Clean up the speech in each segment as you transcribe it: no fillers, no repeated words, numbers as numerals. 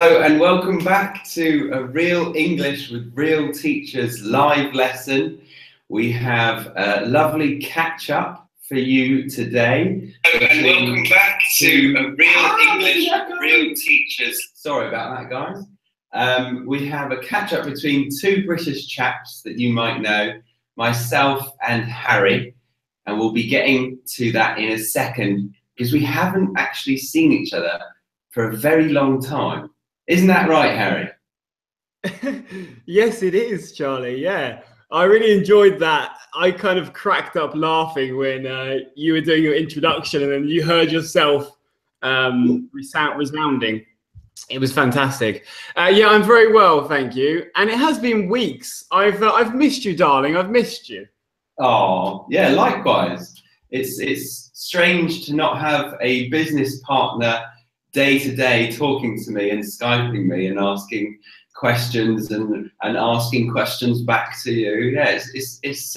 Hello and welcome back to a Real English with Real Teachers live lesson. We have a lovely catch up for you today. Hello and welcome back to a Real English with Real Teachers. Sorry about that, guys. We have a catch up between two British chaps that you might know, myself and Harry, and we'll be getting to that in a second because we haven't actually seen each other for a very long time. Isn't that right, Harry? Yes, it is, Charlie. Yeah, I really enjoyed that. I kind of cracked up laughing when you were doing your introduction and then you heard yourself resounding. It was fantastic. Yeah, I'm very well, thank you. And it has been weeks. I've missed you, darling. I've missed you. Oh, yeah, likewise. It's strange to not have a business partner day to day talking to me and Skyping me and asking questions and asking questions back to you. Yeah, it's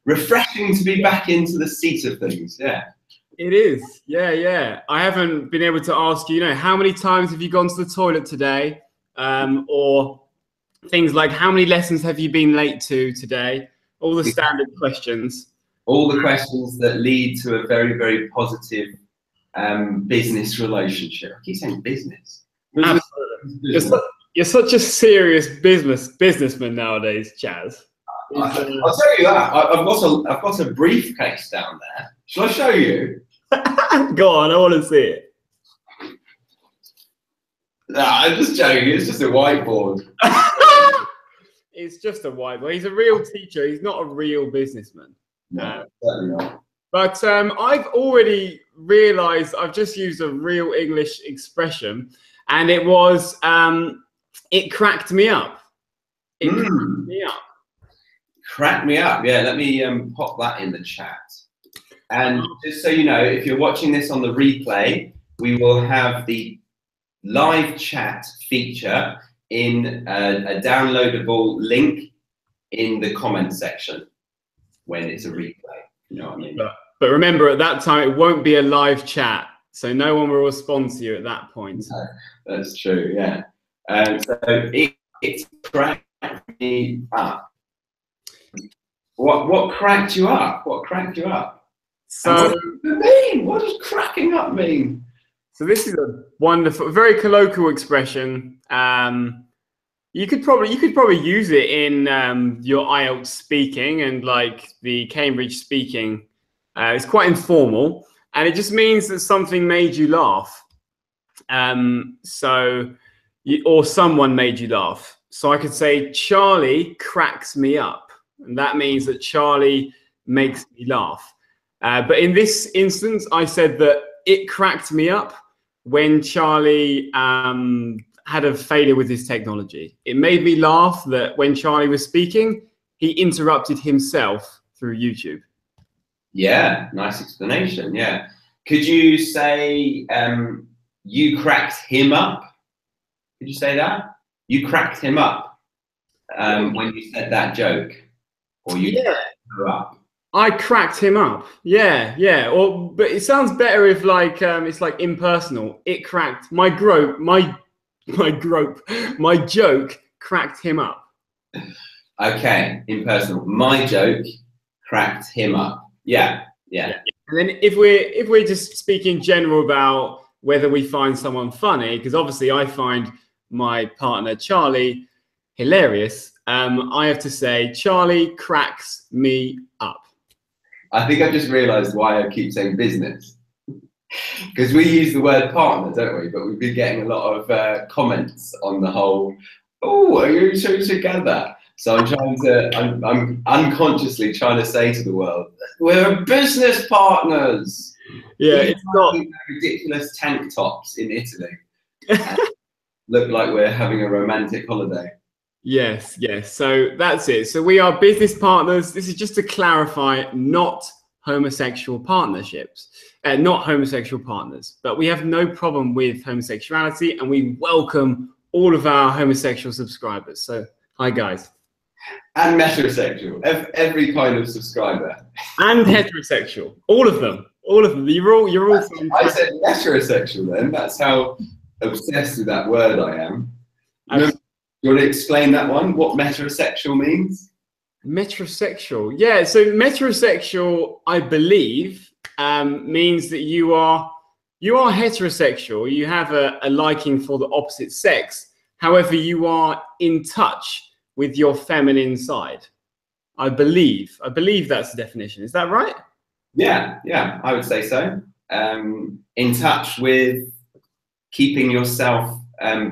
refreshing to be back into the seat of things. Yeah. It is. Yeah. I haven't been able to ask you, how many times have you gone to the toilet today? Or things like how many lessons have you been late to today? All the standard questions. All the questions that lead to a very, very positive business relationship. I keep saying business. Absolutely. You're such a serious businessman nowadays, Chaz. I'll tell you that. I've got a briefcase down there. Shall I show you? Go on, I want to see it. No, I'm just joking. It's just a whiteboard. It's just a whiteboard. He's a real teacher. He's not a real businessman. No, certainly not. But I've already realized I've just used a real English expression, and it was it cracked me up. It cracked me up. Crack me up. Yeah, let me pop that in the chat. And just so you know, if you're watching this on the replay, we will have the live chat feature in a downloadable link in the comment section when it's a replay. You know what I mean? But remember, at that time, it won't be a live chat, so no one will respond to you at that point. No, that's true, yeah. So it's cracked me up. What cracked you up? What cracked you up? So what does it mean? What does cracking up mean? So this is a wonderful, very colloquial expression. You could probably use it in your IELTS speaking and like the Cambridge speaking. It's quite informal, and it just means that something made you laugh. Or someone made you laugh. So I could say, Charlie cracks me up. And that means that Charlie makes me laugh. But in this instance, I said that it cracked me up when Charlie had a failure with his technology. It made me laugh that when Charlie was speaking, he interrupted himself through YouTube. Yeah, nice explanation, yeah. Could you say you cracked him up? Could you say that? You cracked him up when you said that joke? Or you cracked her up? I cracked him up. Yeah. But it sounds better if like it's like impersonal. It cracked my joke cracked him up. Okay, impersonal. My joke cracked him up. Yeah. And then if we're just speaking general about whether we find someone funny, because obviously I find my partner Charlie hilarious, I have to say Charlie cracks me up. I think I just realised why I keep saying business. Because we use the word partner, don't we? But we've been getting a lot of comments on the whole, oh, are you two together? So I'm unconsciously trying to say to the world, we're business partners. Yeah, it's not ridiculous tank tops in Italy. Look like we're having a romantic holiday. Yes. So that's it. So we are business partners. This is just to clarify, not homosexual partnerships, not homosexual partners. But we have no problem with homosexuality, and we welcome all of our homosexual subscribers. So hi, guys. And metrosexual, every kind of subscriber. And heterosexual, all of them. You're all. I said metrosexual then. That's how obsessed with that word, I am. Abs- You want to explain that one? What metrosexual means? Metrosexual. Yeah, so metrosexual, I believe, means that you are heterosexual. You have a liking for the opposite sex. However, you are in touch with your feminine side. I believe that's the definition. Is that right? Yeah, I would say so. In touch with keeping yourself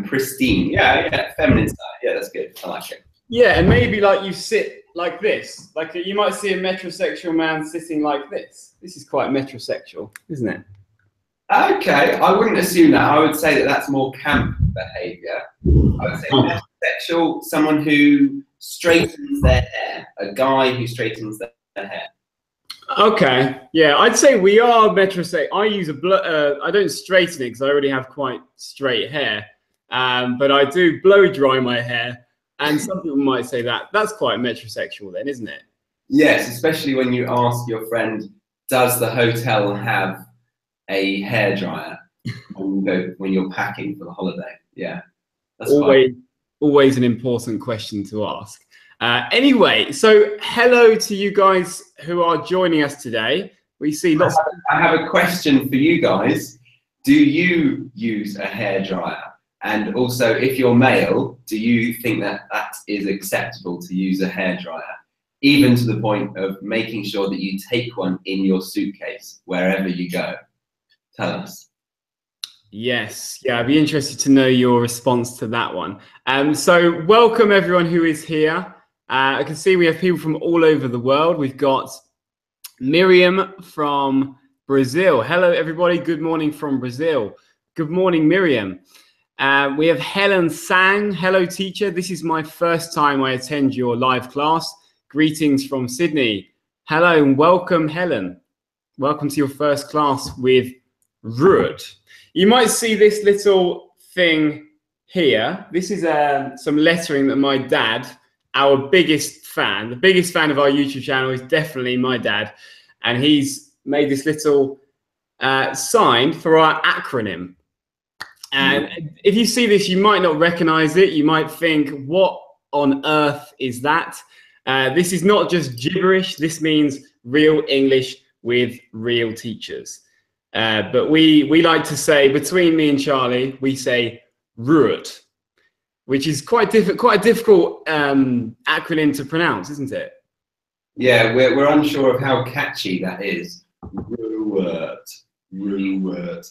pristine. Yeah, feminine side. Yeah, that's good. I like it. Yeah, and maybe like you sit like this. Like you might see a metrosexual man sitting like this. This is quite metrosexual, isn't it? Okay, I wouldn't assume that. I would say that that's more camp behaviour. I would say metrosexual, someone who straightens their hair, a guy who straightens their hair. Okay, yeah, I'd say we are metrosexual. I use I don't straighten it because I already have quite straight hair, but I do blow dry my hair. And some people might say that that's quite metrosexual then, isn't it? Yes, especially when you ask your friend, does the hotel have a hairdryer when you're packing for the holiday? Yeah, that's always an important question to ask. Anyway, so hello to you guys who are joining us today. We see lots. I have a question for you guys. Do you use a hairdryer? And also, if you're male, do you think that is acceptable to use a hairdryer, even to the point of making sure that you take one in your suitcase wherever you go? Tell us. Yes, yeah, I'd be interested to know your response to that one. So welcome everyone who is here. I can see we have people from all over the world. We've got Miriam from Brazil. Hello everybody, good morning from Brazil. Good morning, Miriam. We have Helen Sang. Hello, teacher. This is my first time I attend your live class. Greetings from Sydney. Hello and welcome, Helen. Welcome to your first class with Ruud. You might see this little thing here. This is some lettering that my dad, our biggest fan, the biggest fan of our YouTube channel is definitely my dad. And he's made this little sign for our acronym. And if you see this, you might not recognize it. You might think, what on earth is that? This is not just gibberish. This means real English with real teachers. But we like to say, between me and Charlie, we say Ruud, which is quite a difficult acronym to pronounce, isn't it? Yeah, we're unsure of how catchy that is. Ruud.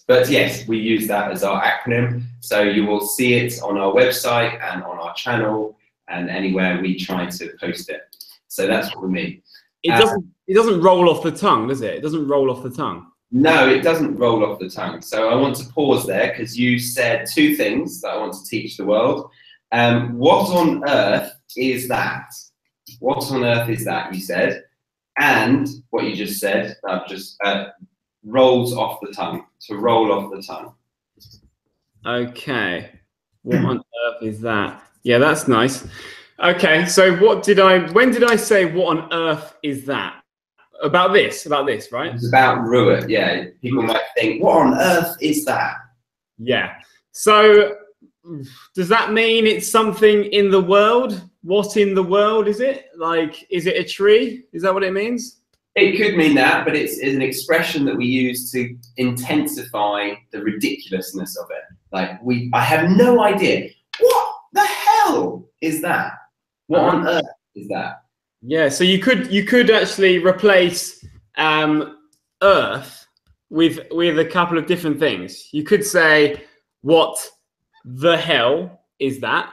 But yes, we use that as our acronym. So you will see it on our website and on our channel and anywhere we try to post it. So that's what we mean. It doesn't roll off the tongue, does it? It doesn't roll off the tongue. No, it doesn't roll off the tongue. So I want to pause there because you said two things that I want to teach the world. What on earth is that? What on earth is that, you said? And what you just said, I've just rolls off the tongue, to roll off the tongue. Okay. What on earth is that? Yeah, that's nice. Okay, so when did I say what on earth is that? About this, right? It's about Ruud, yeah. People might think, what on earth is that? Yeah. So does that mean it's something in the world? What in the world is it? Like, is it a tree? Is that what it means? It could mean that, but it's an expression that we use to intensify the ridiculousness of it. Like, I have no idea. What the hell is that? What on earth is that? Yeah, so you could actually replace earth with a couple of different things. You could say, what the hell is that?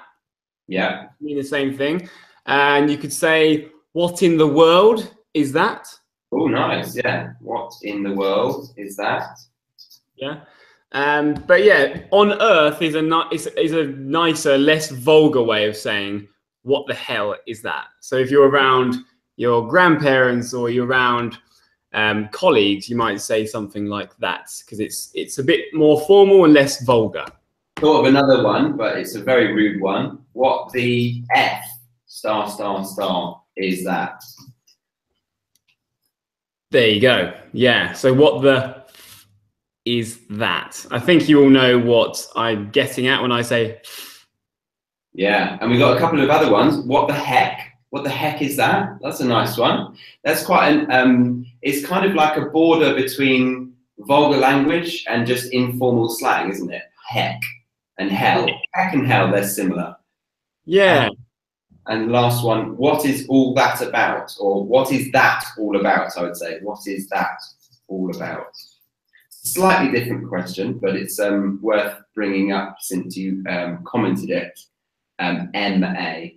Yeah. Mean the same thing. And you could say, what in the world is that? Oh, nice. Yeah. What in the world is that? Yeah. But yeah, on earth is a nicer, less vulgar way of saying what the hell is that. So if you're around your grandparents or you're around colleagues, you might say something like that because it's a bit more formal and less vulgar. Thought of another one, but it's a very rude one. What the F star is that? There you go. Yeah. So what the is that? I think you all know what I'm getting at when I say. Yeah, and we got a couple of other ones. What the heck? What the heck is that? That's a nice one. That's quite an, it's kind of like a border between vulgar language and just informal slang, isn't it? Heck and hell. Heck and hell, they're similar. Yeah. And last one, what is all that about? Or what is that all about, I would say. What is that all about? Slightly different question, but it's worth bringing up since you commented it. MA,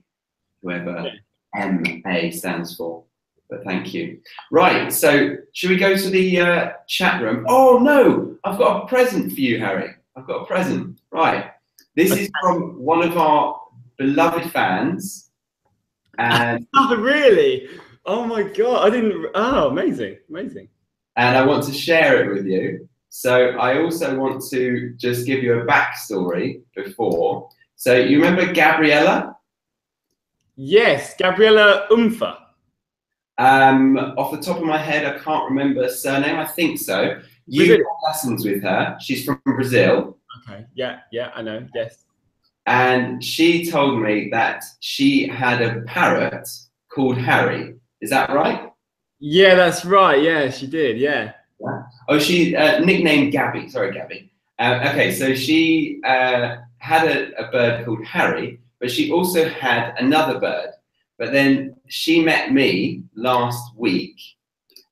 whoever MA stands for. But thank you. Right, so should we go to the chat room? Oh no, I've got a present for you, Harry. I've got a present. Right, this is from one of our beloved fans. And oh, really? Oh my God, I didn't, oh, amazing, amazing. And I want to share it with you. So I also want to just give you a backstory before. So you remember Gabriella? Yes, Gabriella Umfer. Off the top of my head, I can't remember her surname. I think so. You got lessons with her. She's from Brazil. Okay. Yeah. Yeah. I know. Yes. And she told me that she had a parrot called Harry. Is that right? Yeah, that's right. Yeah, she did. Yeah. Oh, she nicknamed Gabby. Sorry, Gabby. Okay, so she had a bird called Harry, but she also had another bird. But then she met me last week,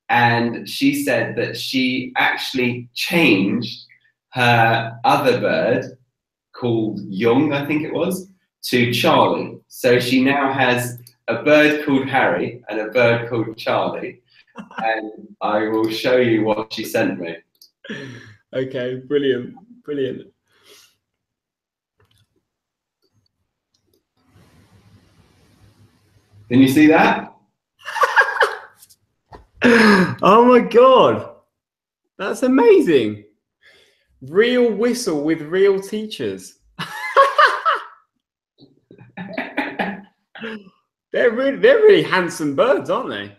and she said that she actually changed her other bird, called Young, I think it was, to Charlie. So she now has a bird called Harry and a bird called Charlie. And I will show you what she sent me. Okay, brilliant, brilliant. Can you see that? Oh my God, that's amazing. Real whistle with real teachers. They're really handsome birds, aren't they?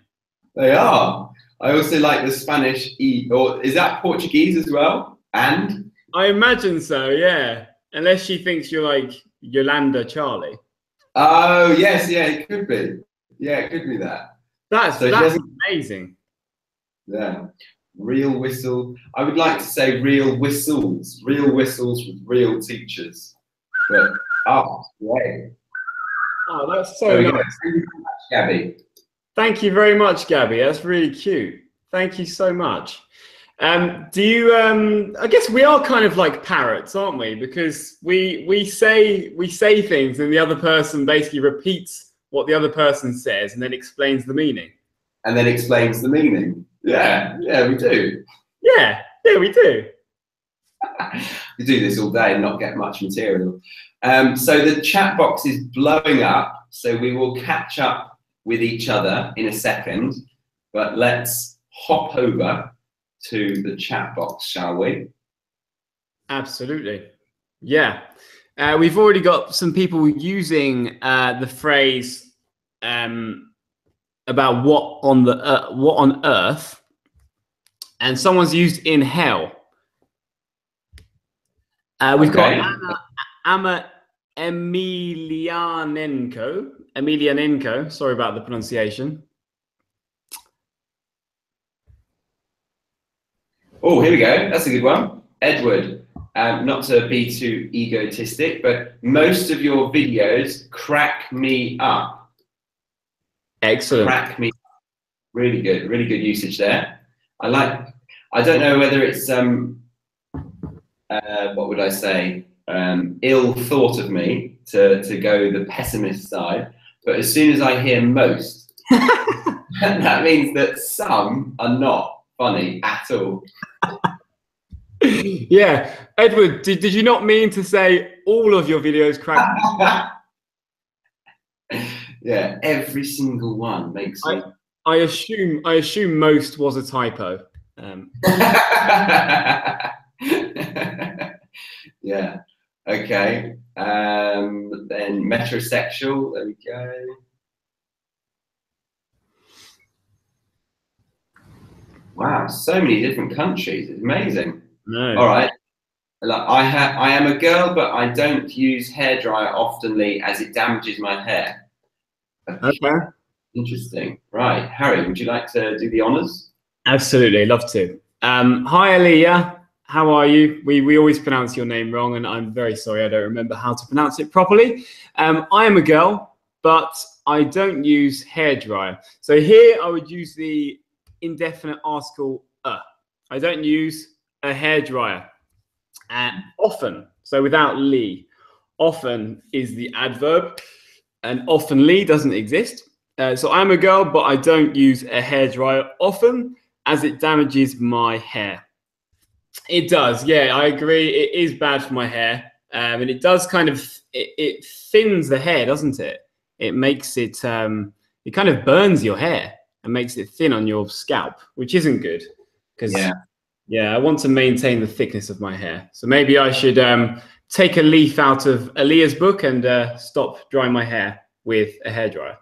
They are. I also like the Spanish E, or is that Portuguese as well? And? I imagine so, yeah. Unless she thinks you're like Yolanda Charlie. Oh, yes, yeah, it could be. Yeah, it could be that. That's amazing. Yeah. Real whistle. I would like to say real whistles with real teachers. But, great. Oh, that's so nice. Thank you so much, Gabby. Thank you very much, Gabby. That's really cute. Thank you so much. Do you? I guess we are kind of like parrots, aren't we? Because we say things, and the other person basically repeats what the other person says, and then explains the meaning. And then explains the meaning. Yeah, we do. Yeah, we do. We do this all day and not get much material. So the chat box is blowing up. So we will catch up with each other in a second, but let's hop over to the chat box, shall we? Absolutely. Yeah. We've already got some people using the phrase about what on earth, and someone's used in hell. We've got Anna Emelianenko, sorry about the pronunciation. Oh, here we go. That's a good one. Edward, not to be too egotistic, but most of your videos crack me up. Excellent. Crack me up. Really good usage there. I don't know whether it's, what would I say? Ill thought of me to go the pessimist side, but as soon as I hear most, that means that some are not funny at all. Yeah, Edward, did you not mean to say all of your videos crack? Yeah, every single one makes me. I assume most was a typo. Yeah. Okay. Then metrosexual. There we go. Wow, so many different countries. It's amazing. No. All right. Like, I am a girl, but I don't use hairdryer oftenly as it damages my hair. Okay. Interesting. Right. Harry, would you like to do the honors? Absolutely, love to. Hi, Aaliyah. How are you? We always pronounce your name wrong, and I'm very sorry I don't remember how to pronounce it properly. I am a girl, but I don't use hairdryer. So here I would use the indefinite article I don't use a hairdryer. Often, so without ly. Often is the adverb, and oftenly doesn't exist. So I'm a girl, but I don't use a hairdryer often as it damages my hair. It does, yeah, I agree. It is bad for my hair, and it does kind of it thins the hair, doesn't it? It makes it it kind of burns your hair and makes it thin on your scalp, which isn't good because I want to maintain the thickness of my hair. So maybe I should take a leaf out of Aaliyah's book and stop drying my hair with a hairdryer.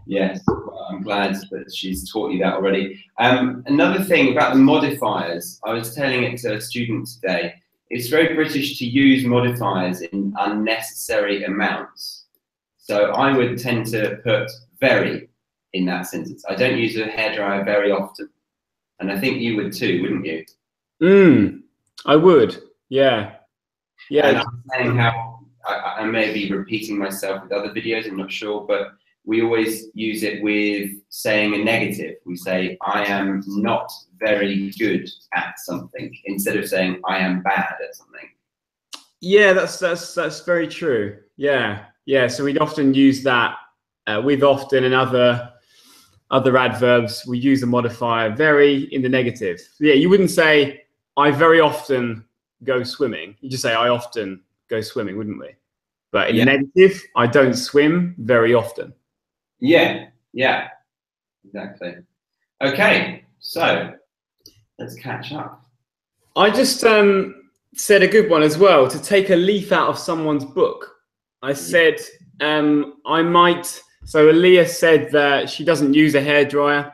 Yes, well, I'm glad that she's taught you that already. Another thing about the modifiers, I was telling it to a student today. It's very British to use modifiers in unnecessary amounts. So I would tend to put very in that sentence. I don't use a hairdryer very often. And I think you would too, wouldn't you? I would, yeah. Yeah. And I'm saying how I may be repeating myself with other videos, I'm not sure, but we always use it with saying a negative. We say, I am not very good at something, instead of saying, I am bad at something. Yeah, that's very true. Yeah. So we'd often use that with often and other adverbs. We use a modifier very in the negative. Yeah, you wouldn't say, I very often go swimming. You just say, I often go swimming, wouldn't we? But in the negative, I don't swim very often. Yeah, exactly. Okay, so let's catch up. I just said a good one as well, to take a leaf out of someone's book. I said I might. So Aaliyah said that she doesn't use a hairdryer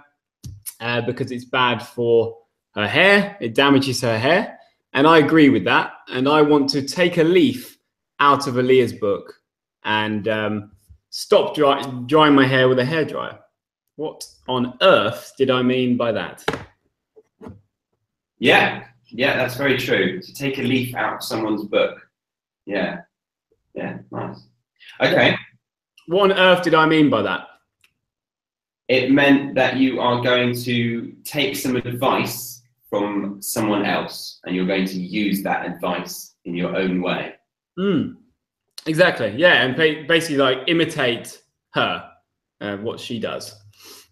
because it's bad for her hair. It damages her hair. And I agree with that. And I want to take a leaf out of Aaliyah's book and stop drying my hair with a hairdryer. What on earth did I mean by that? Yeah, that's very true. To take a leaf out of someone's book. Yeah, nice. Okay. What on earth did I mean by that? It meant that you are going to take some advice from someone else and you're going to use that advice in your own way. Exactly, yeah, and basically like imitate her, what she does.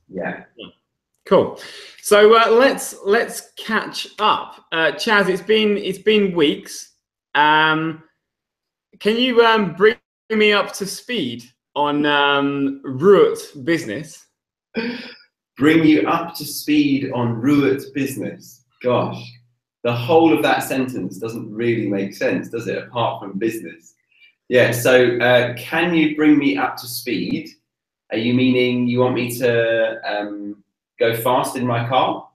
Yeah. Cool. So let's catch up. Chaz, it's been weeks. Can you bring me up to speed on root business? Bring you up to speed on root business. Gosh, the whole of that sentence doesn't really make sense, does it? Apart from business. Yeah. So can you bring me up to speed? Are you meaning you want me to go fast in my car?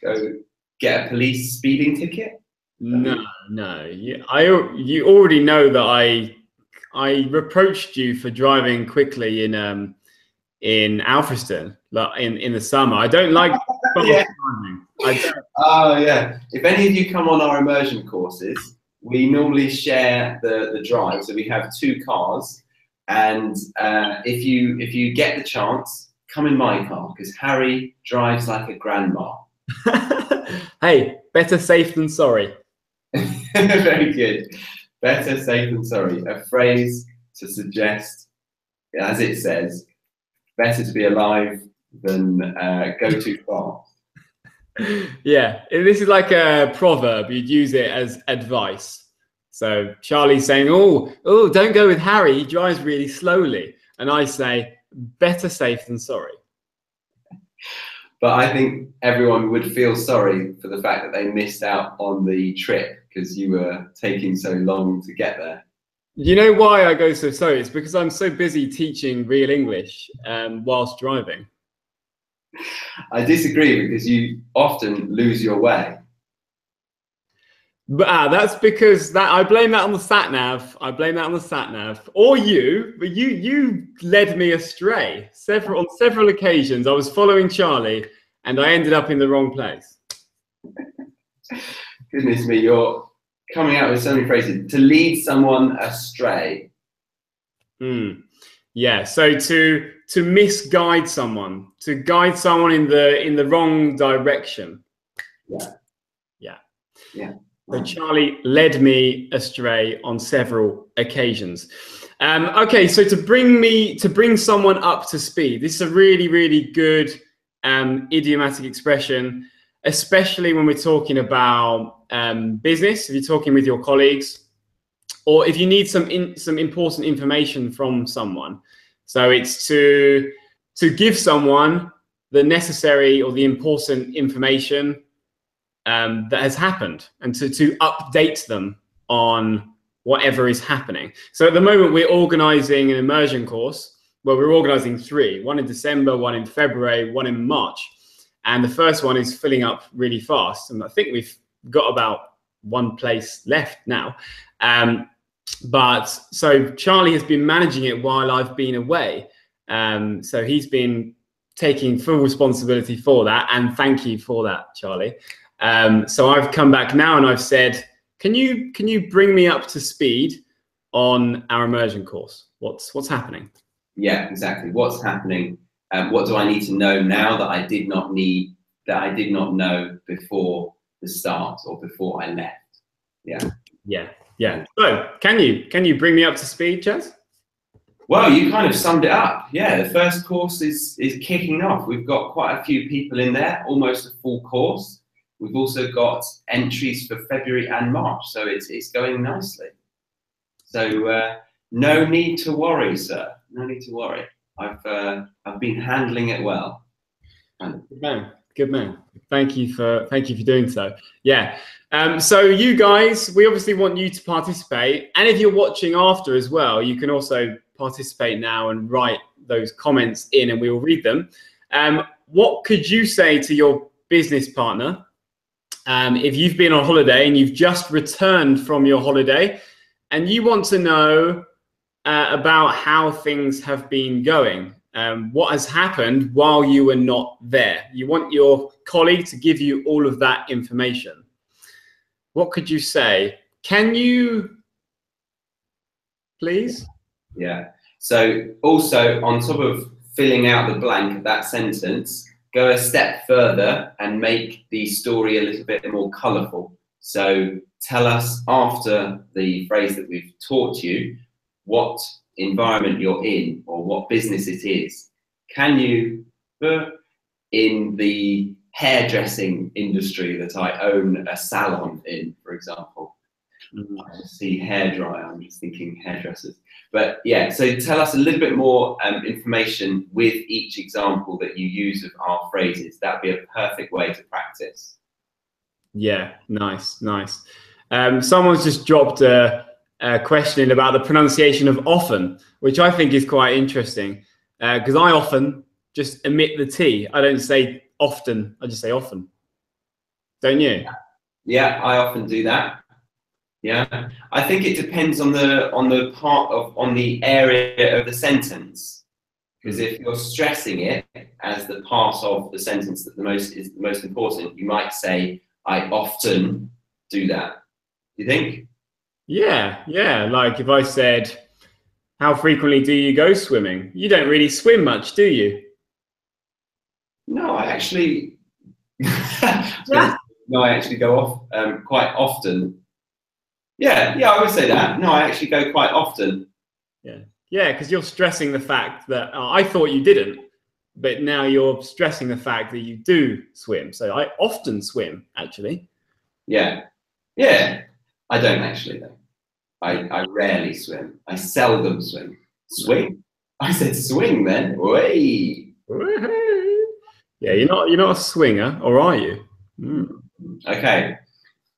Go get a police speeding ticket? No. You already know that I reproached you for driving quickly in Alfriston, like in the summer. I don't like driving. Oh yeah. If any of you come on our immersion courses, we normally share the drive. So we have 2 cars, and if you get the chance, come in my car because Harry drives like a grandma. Hey, better safe than sorry. Very good. Better safe than sorry. A phrase to suggest, as it says, better to be alive than go too far. Yeah, this is like a proverb. You'd use it as advice. So Charlie's saying, oh, don't go with Harry. He drives really slowly. And I say, better safe than sorry. But I think everyone would feel sorry for the fact that they missed out on the trip because you were taking so long to get there. You know why I go so slow? It's because I'm so busy teaching real English whilst driving. I disagree because you often lose your way. But that's because I blame that on the sat nav. I blame that on the sat nav, or you. But you led me astray on several occasions. I was following Charlie, and I ended up in the wrong place. Goodness me, you're coming out with so many phrases. To lead someone astray. Yeah. So to misguide someone, to guide someone in the wrong direction. Yeah. So Charlie led me astray on several occasions. Okay, so to bring someone up to speed, this is a really, really good idiomatic expression, especially when we're talking about business. If you're talking with your colleagues, or if you need some important information from someone. So it's to give someone the necessary or the important information that has happened, and to update them on whatever is happening. So at the moment, we're organizing an immersion course. Well, we're organizing 3, one in December, one in February, one in March. And the first one is filling up really fast. And I think we've got about 1 place left now. But so Charlie has been managing it while I've been away. So he's been taking full responsibility for that. And thank you for that, Charlie. So I've come back now and I've said, can you bring me up to speed on our immersion course? What's happening? Yeah, exactly. What's happening? What do I need to know now that I did not know before the start or before I left? Yeah. So can you bring me up to speed, Chaz? Well, you kind of summed it up. Yeah, the first course is kicking off. We've got quite a few people in there, almost a full course. We've also got entries for February and March, so it's going nicely. So no need to worry, sir. No need to worry. I've been handling it well. Good man. Thank you for doing so. Yeah. So you guys, we obviously want you to participate, and if you're watching after as well, you can also participate now and write those comments in, and we will read them. What could you say to your business partner if you've been on holiday and you've just returned from your holiday and you want to know about how things have been going, what has happened while you were not there? You want your colleague to give you all of that information. What could you say? Can you please? Yeah. So also, on top of filling out the blank of that sentence, go a step further and make the story a little bit more colourful. So tell us, after the phrase that we've taught you, what environment you're in or what business it is. Can you, in the hairdressing industry that I own a salon in, for example, I see hairdryer, I'm just thinking hairdressers. But yeah, so tell us a little bit more information with each example that you use of our phrases. That'd be a perfect way to practice. Yeah, nice. Someone's just dropped a question about the pronunciation of often, which I think is quite interesting, because I often just omit the T. I don't say often, I just say often. Don't you? Yeah, I often do that. Yeah, I think it depends on the area of the sentence, because if you're stressing it as the part of the sentence that is the most important, you might say, I often do that. Do you think? Yeah. Like if I said, how frequently do you go swimming? You don't really swim much, do you? No, I actually go off quite often. Yeah, I would say that. No, I actually go quite often. Yeah, because you're stressing the fact that I thought you didn't, but now you're stressing the fact that you do swim. So I often swim, actually. Yeah. I don't actually though. I rarely swim. I seldom swim. Swing? I said swing then. Way. Yeah, you're not a swinger, or are you? Okay.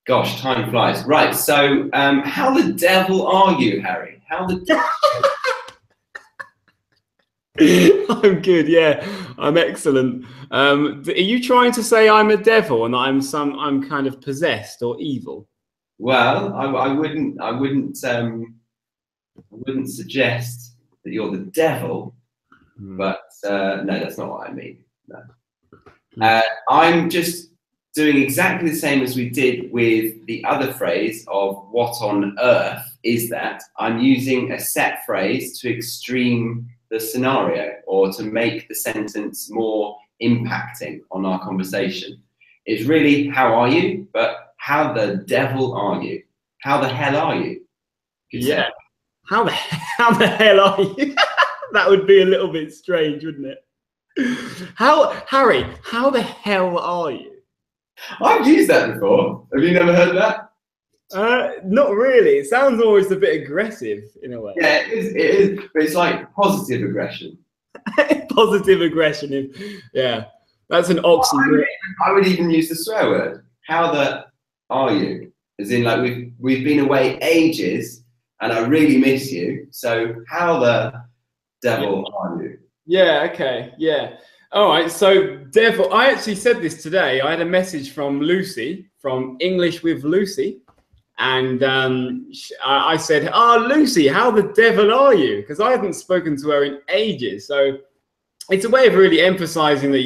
Gosh, time flies. Right. So, how the devil are you, Harry? How the devil? I'm good. Yeah, I'm excellent. Are you trying to say I'm a devil and I'm kind of possessed or evil? Well, I wouldn't suggest that you're the devil, but no, that's not what I mean. No. I'm just doing exactly the same as we did with the other phrase of what on earth is that. I'm using a set phrase to extreme the scenario or to make the sentence more impacting on our conversation. It's really how are you, but how the devil are you? How the hell are you? Yeah. How the hell are you? That would be a little bit strange, wouldn't it? Harry, how the hell are you? I've used that before. Have you never heard that? Not really. It sounds almost a bit aggressive in a way. Yeah, it is. But it's like positive aggression. Positive aggression. Yeah, that's an oxymoron. I would even use the swear word. How the are you? As in, like we've been away ages, and I really miss you. So how the devil are you? Yeah. Okay. Yeah. All right. So devil. I actually said this today. I had a message from Lucy from English with Lucy. And I said, "Oh, Lucy, how the devil are you?" Because I hadn't spoken to her in ages. So it's a way of really emphasizing that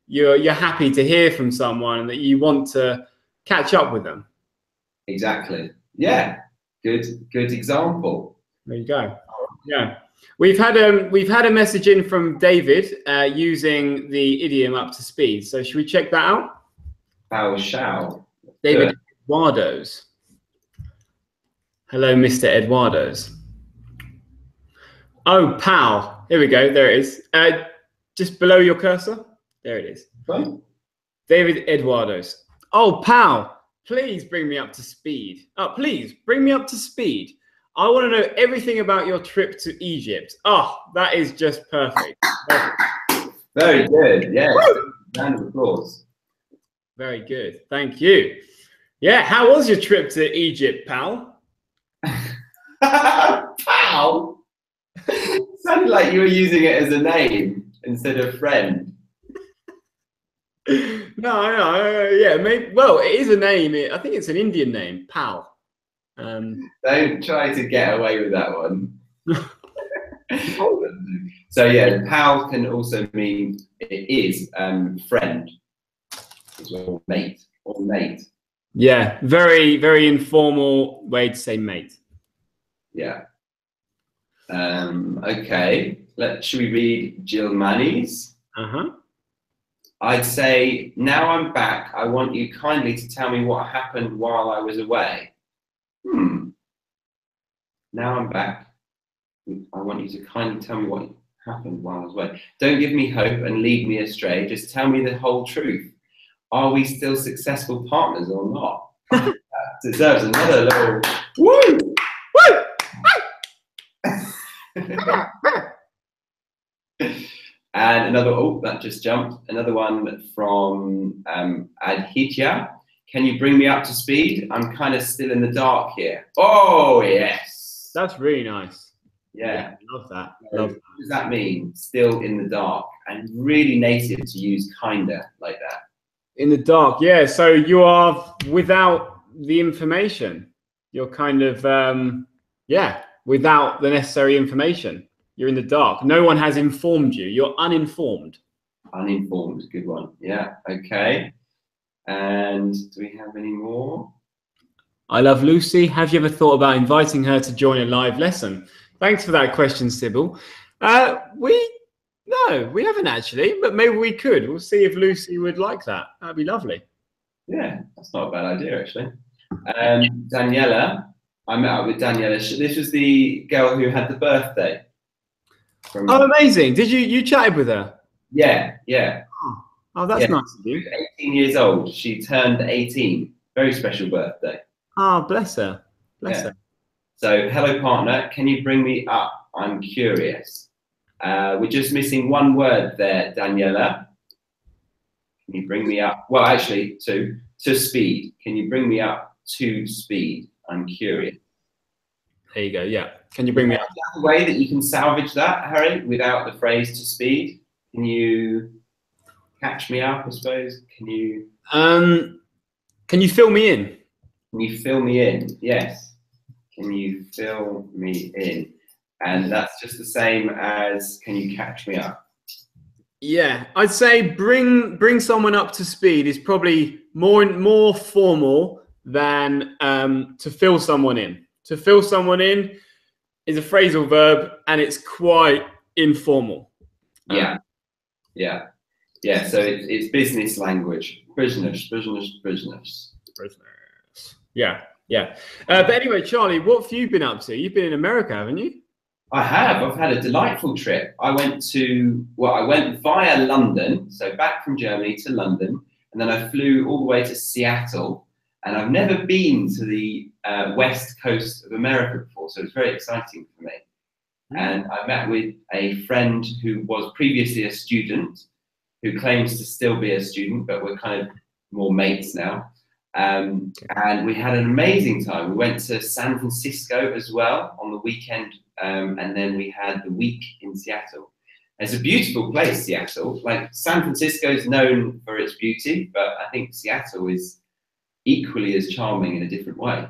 you're happy to hear from someone and that you want to catch up with them. Exactly. Yeah. Good example. There you go. Yeah. We've had a message in from David using the idiom up to speed. So should we check that out? How shall? David Eduardo's. Hello, Mr. Eduardo's. Oh, pal. Here we go. There it is. Just below your cursor. There it is. Okay. David Eduardo's. Oh, pal. Please bring me up to speed. Oh, please bring me up to speed. I want to know everything about your trip to Egypt. Oh, that is just perfect. Very good. Yeah. Round of applause. Very good. Thank you. Yeah. How was your trip to Egypt, pal? Pal? Sounded like you were using it as a name instead of friend. No, yeah, maybe. Well, it is a name. I think it's an Indian name, pal. Don't try to get away with that one. So yeah, pal can also mean it is friend as well, mate or mate. Yeah, very, very informal way to say mate. Yeah. Okay. Should we read Gilmani's? I'd say, now I'm back. I want you kindly to tell me what happened while I was away. Now I'm back. I want you to kindly tell me what happened while I was away. Don't give me hope and lead me astray. Just tell me the whole truth. Are we still successful partners or not? That deserves another little woo! Woo! And another, oh, that just jumped. Another one from Adhitya. Can you bring me up to speed? I'm kind of still in the dark here. Oh, yes. That's really nice. Yeah. Love that. What does that mean? Still in the dark. And really native to use kinda like that. In the dark, yeah. So you are without the information. You're kind of, without the necessary information. You're in the dark. No one has informed you. You're uninformed. Uninformed, good one. Yeah, okay. And do we have any more? I love Lucy. Have you ever thought about inviting her to join a live lesson? Thanks for that question, Sybil. No, we haven't actually, but maybe we could. We'll see if Lucy would like that. That'd be lovely. Yeah, that's not a bad idea, actually. Daniela, I met up with Daniela. This was the girl who had the birthday. Oh, amazing. Did you chatted with her? Yeah. Oh, that's nice of you. 18 years old. She turned 18. Very special birthday. Oh, bless her. Bless her. So, hello, partner. Can you bring me up? I'm curious. We're just missing one word there, Daniela. Can you bring me up? Well, actually, to speed. Can you bring me up to speed? I'm curious. There you go. Yeah. Can you bring me up? Is that a way that you can salvage that, Harry, without the phrase to speed? Can you catch me up, I suppose? Can you fill me in? Can you fill me in? Yes. Can you fill me in? And that's just the same as can you catch me up? Yeah, I'd say bring someone up to speed is probably more formal than to fill someone in. To fill someone in is a phrasal verb, and it's quite informal. Yeah, yeah, yeah. So it's business language. Business. Yeah, yeah. But anyway, Charlie, what have you been up to? You've been in America, haven't you? I have. I've had a delightful trip. I went via London, so back from Germany to London, and then I flew all the way to Seattle. And I've never been to the west coast of America before, so it's very exciting for me. And I met with a friend who was previously a student, who claims to still be a student, but we're kind of more mates now. And we had an amazing time. We went to San Francisco as well on the weekend, and then we had the week in Seattle. It's a beautiful place, Seattle. Like San Francisco is known for its beauty, but I think Seattle is equally as charming in a different way.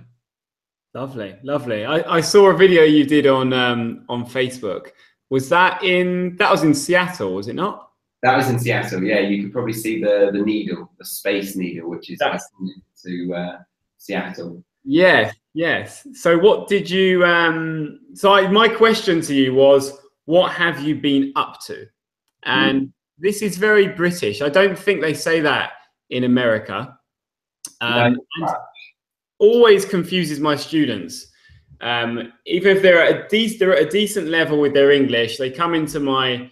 Lovely, lovely. I saw a video you did on Facebook. That was in Seattle, was it not? That was in Seattle. Yeah, you could probably see the needle, the Space Needle, which is to Seattle. Yes, yes. So what did you? My question to you was, what have you been up to? And this is very British. I don't think they say that in America. And always confuses my students. Even if they're at a decent level with their English, they come into my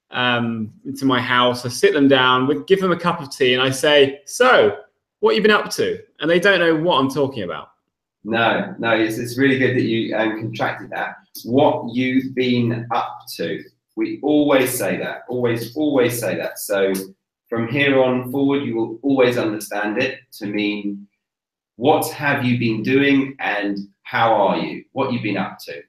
house. I sit them down, give them a cup of tea, and I say, "So, what have you been up to?" And they don't know what I'm talking about. No, it's really good that you contracted that. What you've been up to. We always say that. Always say that. So from here on forward, you will always understand it to mean what have you been doing and how are you? What you've been up to.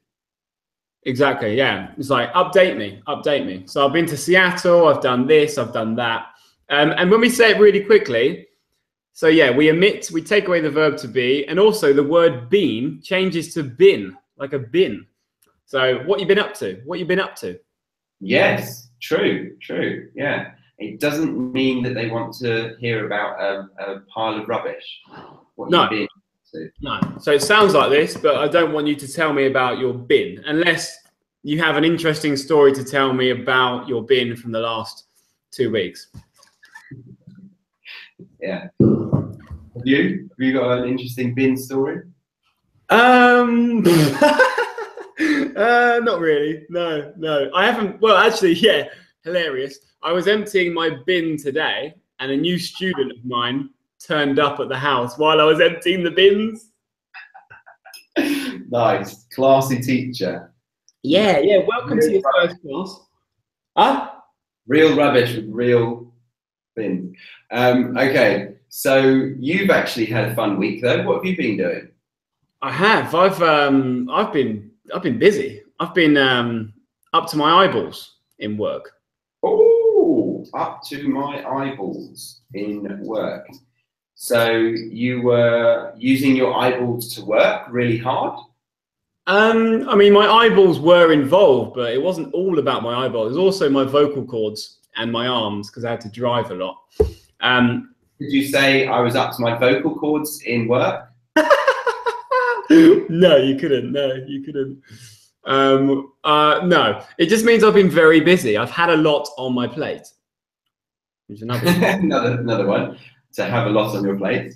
Exactly, yeah. It's like, update me. So I've been to Seattle, I've done this, I've done that. And when we say it really quickly, so yeah, we take away the verb to be, and also the word been changes to been, like a bin. So what you been up to? What you been up to? Yes, true, yeah. It doesn't mean that they want to hear about a pile of rubbish. No. So it sounds like this, but I don't want you to tell me about your bin unless you have an interesting story to tell me about your bin from the last 2 weeks. Yeah. Have you got an interesting bin story? Not really. No. I haven't. Well, actually, yeah. Hilarious. I was emptying my bin today, and a new student of mine turned up at the house while I was emptying the bins. Nice. Classy teacher. Yeah. Welcome to your first class. Huh? Real rubbish with real bins. Okay. So you've actually had a fun week though. What have you been doing? I have. I've been busy. I've been up to my eyeballs in work. Oh, up to my eyeballs in work. So you were using your eyeballs to work really hard? I mean, my eyeballs were involved, but it wasn't all about my eyeballs. It was also my vocal cords and my arms because I had to drive a lot. Did you say I was up to my vocal cords in work? No, you couldn't. No, you couldn't. No, it just means I've been very busy. I've had a lot on my plate. Which another another one. To have a lot on your plate.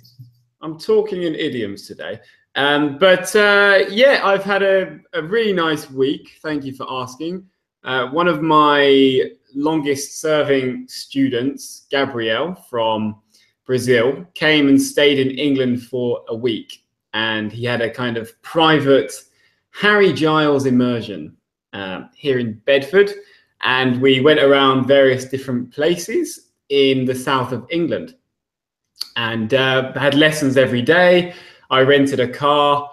I'm talking in idioms today. Yeah, I've had a really nice week. Thank you for asking. One of my longest serving students, Gabrielle from Brazil, came and stayed in England for a week. And he had a kind of private Harry Giles immersion here in Bedford. And we went around various different places in the south of England. And had lessons every day. I rented a car,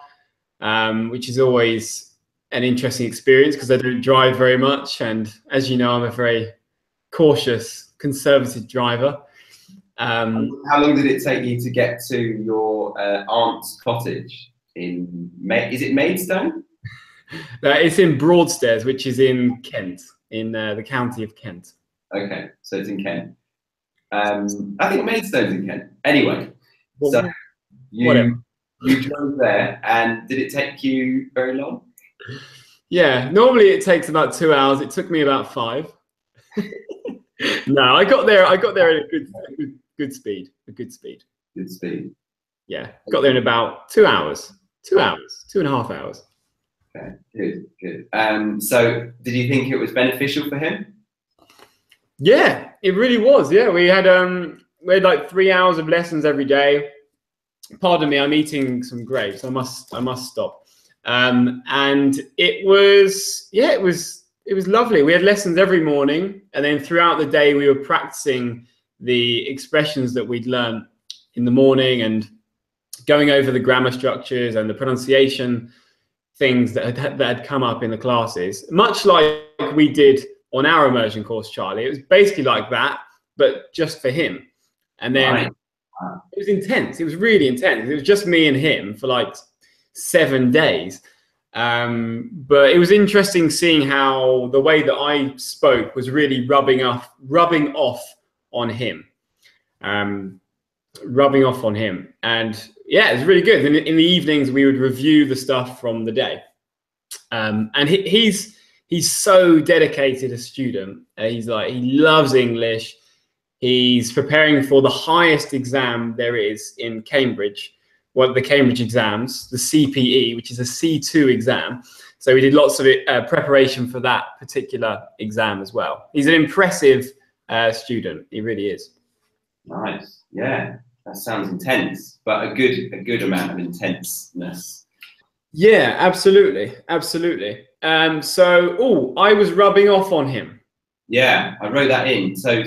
which is always an interesting experience because I don't drive very much. And as you know, I'm a very cautious, conservative driver. How long did it take you to get to your aunt's cottage in is it Maidstone? It's in Broadstairs, which is in Kent, in the county of Kent. Okay, so it's in Kent. I think Maidstone's in Kent. Anyway, Well, so you drove there, and did it take you very long? Yeah, normally it takes about 2 hours. It took me about 5. No, I got there at a good speed. Good speed. Yeah, got there in about 2 hours. 2 hours, 2.5 hours. Okay, good. So did you think it was beneficial for him? Yeah, it really was. Yeah, we had like 3 hours of lessons every day. Pardon me, I'm eating some grapes. I must stop. And it was lovely. We had lessons every morning, and then throughout the day we were practicing the expressions that we'd learned in the morning and going over the grammar structures and the pronunciation things that had come up in the classes, much like we did on our immersion course, Charlie. It was basically like that, but just for him. And then it was intense. It was really intense. It was just me and him for like 7 days. But it was interesting seeing how the way that I spoke was really rubbing off on him. Rubbing off on him. And yeah, it was really good. In the evenings, we would review the stuff from the day. And he's so dedicated a student. He loves English. He's preparing for the highest exam there is in Cambridge. Well, the Cambridge exams, the CPE, which is a C2 exam. So we did lots of preparation for that particular exam as well. He's an impressive student. He really is. Nice. Yeah, that sounds intense, but a good amount of intenseness. Yeah, absolutely. So, I was rubbing off on him. Yeah, I wrote that in. So,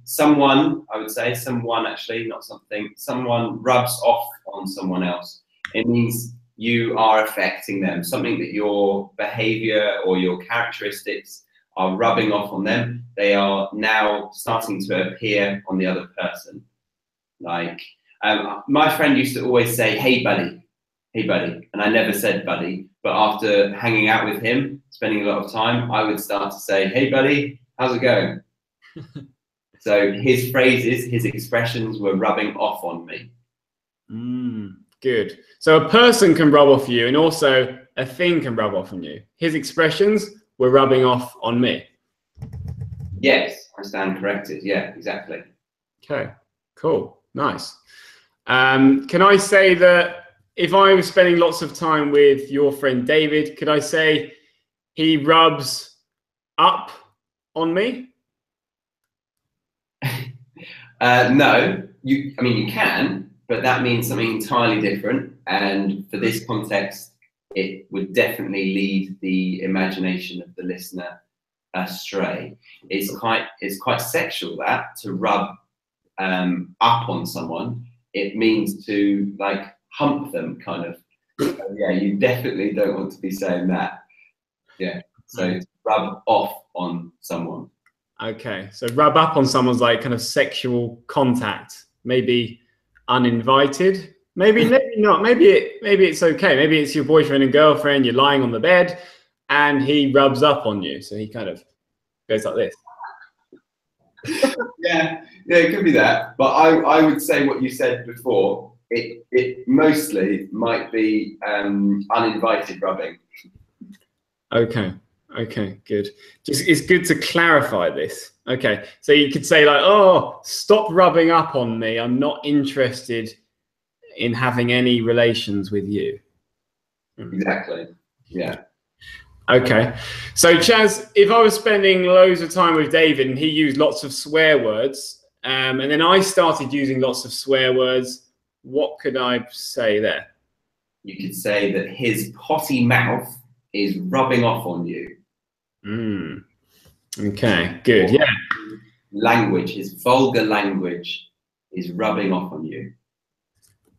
someone, I would say, someone actually, not something, someone rubs off on someone else. It means you are affecting them, something that your behavior or your characteristics are rubbing off on them. They are now starting to appear on the other person. Like, my friend used to always say, hey buddy, and I never said buddy, but after hanging out with him, spending a lot of time, I would start to say, hey buddy, how's it going? So his phrases, his expressions were rubbing off on me. Good. So a person can rub off you, and also a thing can rub off on you. His expressions were rubbing off on me. Yes, I stand corrected. Yeah, exactly. Okay, cool, nice. Can I say that if I was spending lots of time with your friend David, could I say he rubs up on me? No, you can, but that means something entirely different. And for this context, it would definitely lead the imagination of the listener astray. It's quite sexual, that, to rub up on someone. It means to like hump them, kind of. So, yeah, you definitely don't want to be saying that. Yeah, so to rub off on someone. Okay, so rub up on someone's like kind of sexual contact, maybe uninvited, maybe not, maybe it's okay, maybe it's your boyfriend and girlfriend, you're lying on the bed and he rubs up on you, so he kind of goes like this. yeah, it could be that, but I would say what you said before. It mostly might be uninvited rubbing. Okay, good. It's good to clarify this. Okay, so you could say like, oh, stop rubbing up on me. I'm not interested in having any relations with you. Exactly, yeah. Okay, so Chaz, if I was spending loads of time with David and he used lots of swear words, and then I started using lots of swear words, what could I say there? You could say that his potty mouth is rubbing off on you. Okay, good. Yeah. Language, his vulgar language is rubbing off on you.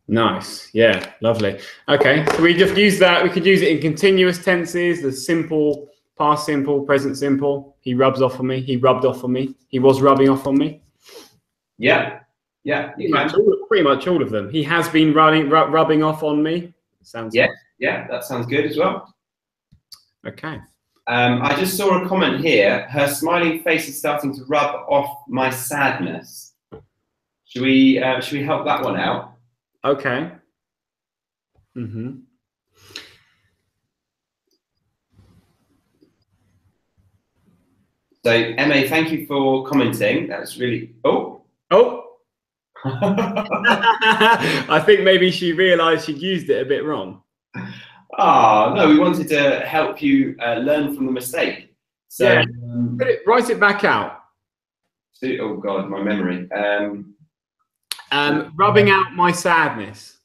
Nice. Yeah, lovely. Okay, so we just use that. We could use it in continuous tenses, the simple, past simple, present simple. He rubs off on me. He rubbed off on me. He was rubbing off on me. Yeah, Yeah, you Pretty can. pretty much all of them. He has been rubbing off on me. Sounds Yeah, fun. yeah, that sounds good as well. Okay. I just saw a comment here. Her smiling face is starting to rub off my sadness. Should we help that one out? Okay. Mm-hmm. So, Emma, thank you for commenting. That's really... Oh! I think maybe she realised she'd used it a bit wrong. Ah, no, we wanted to help you learn from the mistake. So, yeah, write it back out. Oh God, my memory. Rubbing out my sadness.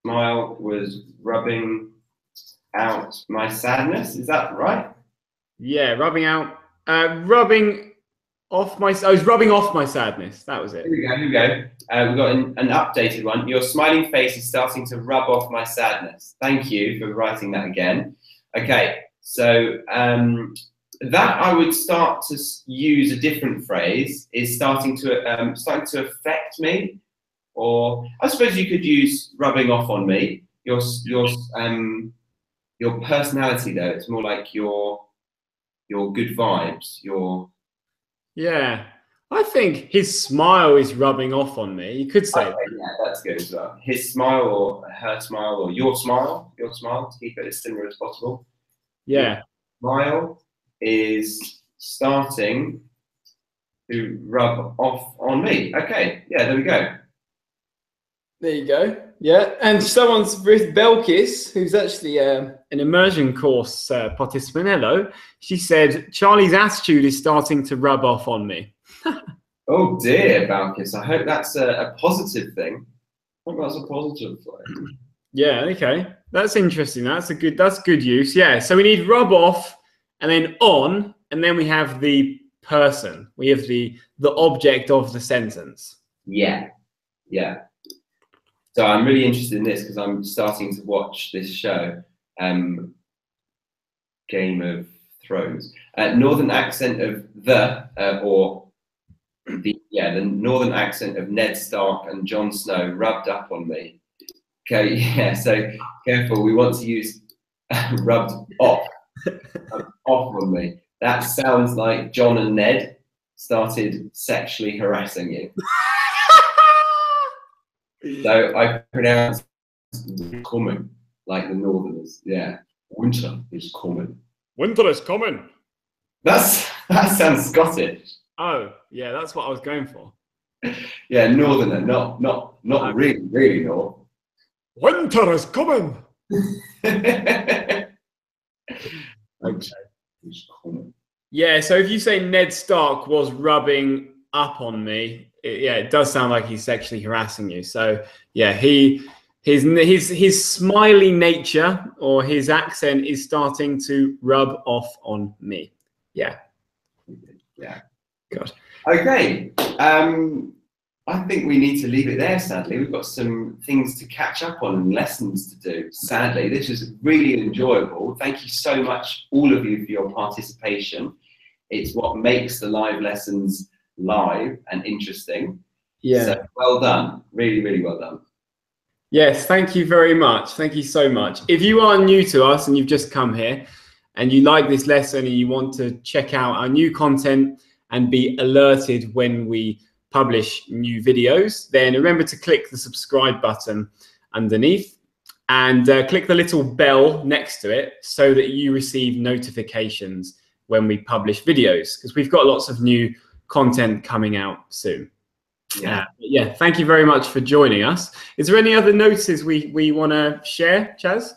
Smile was rubbing out my sadness. Is that right? Yeah, rubbing out, rubbing off my. I was rubbing off my sadness. That was it. Here we go. Here we go. We've got an updated one. Your smiling face is starting to rub off my sadness. Thank you for writing that again. Okay, so that I would start to use a different phrase. Is starting to affect me, or I suppose you could use rubbing off on me. Your personality though. It's more like your good vibes. Yeah. I think his smile is rubbing off on me. You could say okay, that. Yeah, that's good as well. His smile or her smile or your smile to keep it as similar as possible. Yeah. Your smile is starting to rub off on me. Okay, yeah, there we go. There you go. Yeah, and someone's Belkis, who's actually an immersion course participant. Hello. She said Charlie's attitude is starting to rub off on me. Oh dear, Balkis. I hope that's a positive thing. I hope that's a positive thing. Yeah. Okay. That's interesting. That's good use. Yeah. So we need rub off, and then on, and then we have the person. We have the object of the sentence. Yeah. Yeah. So I'm really interested in this because I'm starting to watch this show, Game of Thrones. Northern accent of the northern accent of Ned Stark and Jon Snow rubbed up on me. Okay, yeah. So careful. We want to use rubbed off, off on me. That sounds like John and Ned started sexually harassing you. So I pronounce coming like the Northerners. Yeah, winter is coming. Winter is coming. That sounds Scottish. Oh, yeah, that's what I was going for. Yeah, Northerner, not really north. Winter is coming. Okay. Yeah, so if you say Ned Stark was rubbing up on me, it does sound like he's sexually harassing you. So yeah, his smiley nature or his accent is starting to rub off on me. Yeah. Yeah. God. Okay. I think we need to leave it there, sadly. We've got some things to catch up on and lessons to do. Sadly, this was really enjoyable. Thank you so much, all of you, for your participation. It's what makes the live lessons live and interesting. Yeah. So well done. Really, really well done. Yes, thank you very much. Thank you so much. If you are new to us and you've just come here and you like this lesson and you want to check out our new content and be alerted when we publish new videos, then remember to click the subscribe button underneath and click the little bell next to it so that you receive notifications when we publish videos, because we've got lots of new content coming out soon. Yeah, thank you very much for joining us. Is there any other notices we want to share, Chaz?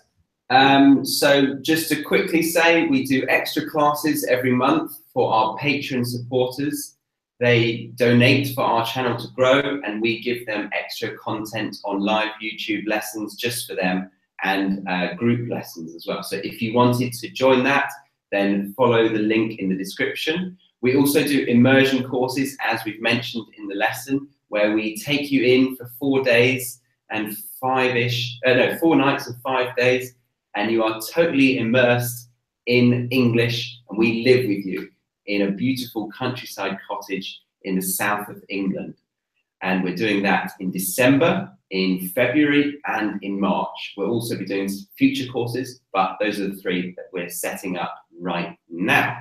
So just to quickly say, we do extra classes every month for our patron supporters. They donate for our channel to grow, and we give them extra content on live YouTube lessons just for them, and group lessons as well. So if you wanted to join that, then follow the link in the description. We also do immersion courses, as we've mentioned in the lesson, where we take you in for 4 days and 4 nights and 5 days, and you are totally immersed in English, and we live with you in a beautiful countryside cottage in the south of England. And we're doing that in December, in February, and in March. We'll also be doing some future courses, but those are the 3 that we're setting up right now.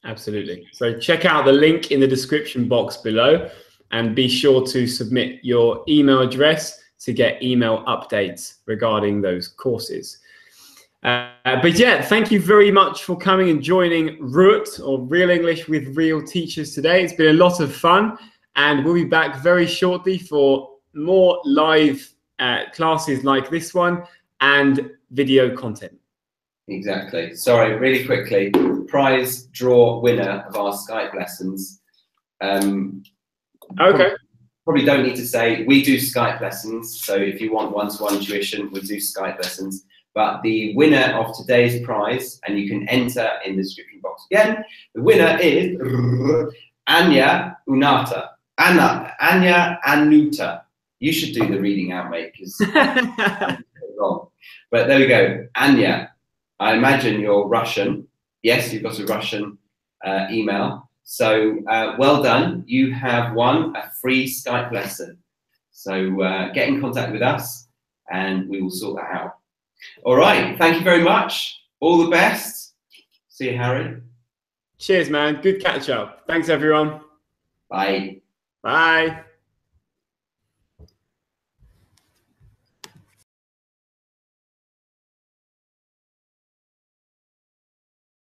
Absolutely. So check out the link in the description box below and be sure to submit your email address to get email updates regarding those courses. But yeah, thank you very much for coming and joining RUT, or Real English with Real Teachers today. It's been a lot of fun, and we'll be back very shortly for more live classes like this one and video content. Exactly. Sorry, really quickly, prize draw winner of our Skype lessons. Okay. Probably don't need to say we do Skype lessons. So if you want one-to-one tuition, we do Skype lessons. But the winner of today's prize, and you can enter in the description box again, the winner is Anya Unata. Anya Anuta. You should do the reading out, mate, because wrong. But there we go. Anya, I imagine you're Russian. Yes, you've got a Russian email. So well done. You have won a free Skype lesson. So get in contact with us and we will sort that out. All right. Thank you very much. All the best. See you, Harry. Cheers, man. Good catch up. Thanks, everyone. Bye. Bye.